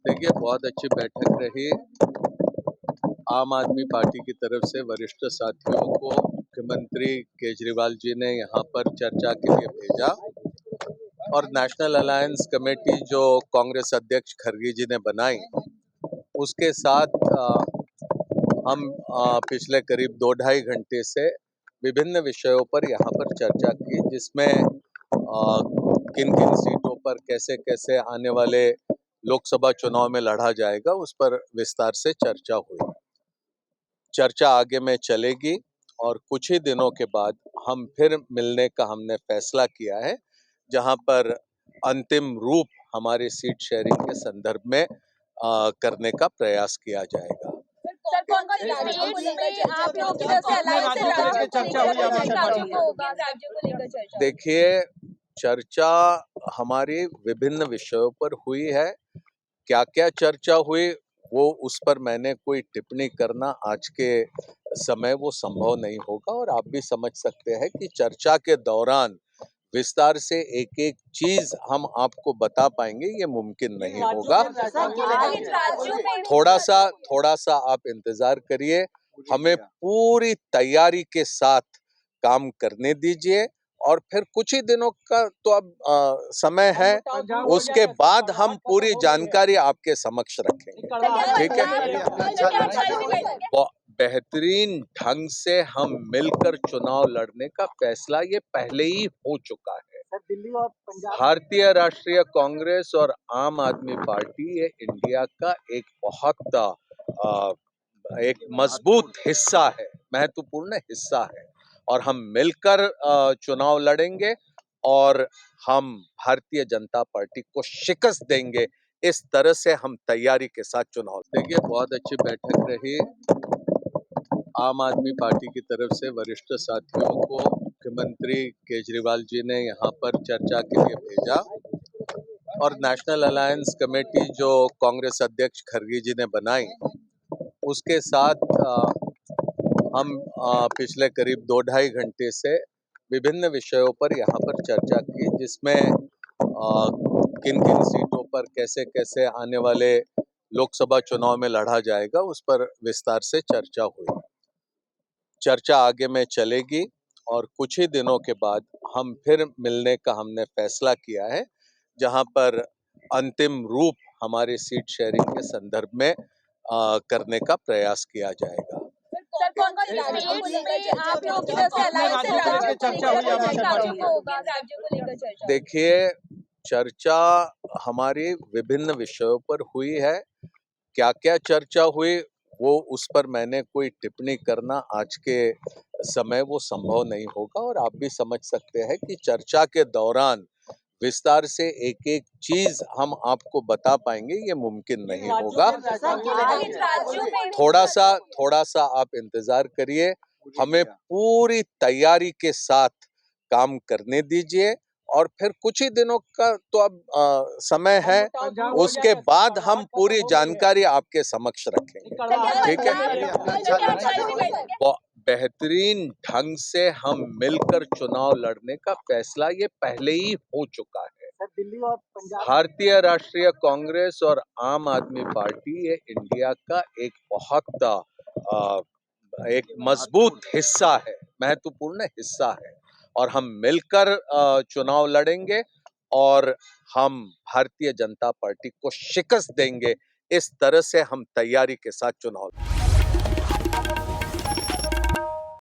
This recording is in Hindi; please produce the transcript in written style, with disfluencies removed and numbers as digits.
देखिए, बहुत अच्छी बैठक रही। आम आदमी पार्टी की तरफ से वरिष्ठ साथियों को मुख्यमंत्री केजरीवाल जी ने यहाँ पर चर्चा के लिए भेजा और नेशनल अलायंस कमेटी जो कांग्रेस अध्यक्ष खरगे जी ने बनाई, उसके साथ हम पिछले करीब 2-2.5 घंटे से विभिन्न विषयों पर यहाँ पर चर्चा की, जिसमें किन किन सीटों पर कैसे कैसे आने वाले लोकसभा चुनाव में लड़ा जाएगा, उस पर विस्तार से चर्चा हुई। चर्चा आगे में चलेगी और कुछ ही दिनों के बाद हम फिर मिलने का हमने फैसला किया है, जहां पर अंतिम रूप हमारी सीट शेयरिंग के संदर्भ में करने का प्रयास किया जाएगा। सर, कौन-कौन स्टेट्स में आप लोगों की तरफ से अलायंस से राज्यों को लेकर चर्चा? देखिए, चर्चा हमारी विभिन्न विषयों पर हुई है। क्या क्या चर्चा हुई वो उस पर मैंने कोई टिप्पणी करना आज के समय वो संभव नहीं होगा, और आप भी समझ सकते हैं कि चर्चा के दौरान विस्तार से एक एक चीज हम आपको बता पाएंगे ये मुमकिन नहीं होगा। थोड़ा सा आप इंतजार करिए, हमें पूरी तैयारी के साथ काम करने दीजिए और फिर कुछ ही दिनों का तो अब समय है, उसके बाद हम पूरी जानकारी आपके समक्ष रखेंगे। ठीक है, बेहतरीन ढंग से हम मिलकर चुनाव लड़ने का फैसला ये पहले ही हो चुका है। दिल्ली और पंजाब, भारतीय राष्ट्रीय कांग्रेस और आम आदमी पार्टी ये इंडिया का एक बहुत एक मजबूत हिस्सा है, महत्वपूर्ण हिस्सा है, और हम मिलकर चुनाव लड़ेंगे और हम भारतीय जनता पार्टी को शिकस्त देंगे। इस तरह से हम तैयारी के साथ चुनाव। देखिए, बहुत अच्छी बैठक रही। आम आदमी पार्टी की तरफ से वरिष्ठ साथियों को मुख्यमंत्री केजरीवाल जी ने यहाँ पर चर्चा के लिए भेजा और नेशनल अलायंस कमेटी जो कांग्रेस अध्यक्ष खरगे जी ने बनाई, उसके साथ हम पिछले करीब 2-2.5 घंटे से विभिन्न विषयों पर यहाँ पर चर्चा की, जिसमें किन किन सीटों पर कैसे कैसे आने वाले लोकसभा चुनाव में लड़ा जाएगा, उस पर विस्तार से चर्चा हुई। चर्चा आगे में चलेगी और कुछ ही दिनों के बाद हम फिर मिलने का हमने फैसला किया है, जहां पर अंतिम रूप हमारी सीट शेयरिंग के संदर्भ में करने का प्रयास किया जाएगा। सर, कौन-कौन स्टेट्स में आप लोगों की तरफ से अलायंस से राज्यों को लेकर चर्चा? देखिए, चर्चा हमारी विभिन्न विषयों पर हुई है। क्या क्या चर्चा हुई वो उस पर मैंने कोई टिप्पणी करना आज के समय वो संभव नहीं होगा, और आप भी समझ सकते हैं कि चर्चा के दौरान विस्तार से एक एक चीज हम आपको बता पाएंगे ये मुमकिन नहीं होगा। थोड़ा सा आप इंतजार करिए, हमें पूरी तैयारी के साथ काम करने दीजिए और फिर कुछ ही दिनों का तो अब समय है, उसके बाद हम पूरी जानकारी आपके समक्ष रखेंगे। ठीक है, बेहतरीन ढंग से हम मिलकर चुनाव लड़ने का फैसला ये पहले ही हो चुका है। दिल्ली और पंजाब, भारतीय राष्ट्रीय कांग्रेस और आम आदमी पार्टी ये इंडिया का एक बहुत एक मजबूत हिस्सा है, महत्वपूर्ण हिस्सा है, और हम मिलकर चुनाव लड़ेंगे और हम भारतीय जनता पार्टी को शिकस्त देंगे। इस तरह से हम तैयारी के साथ चुनाव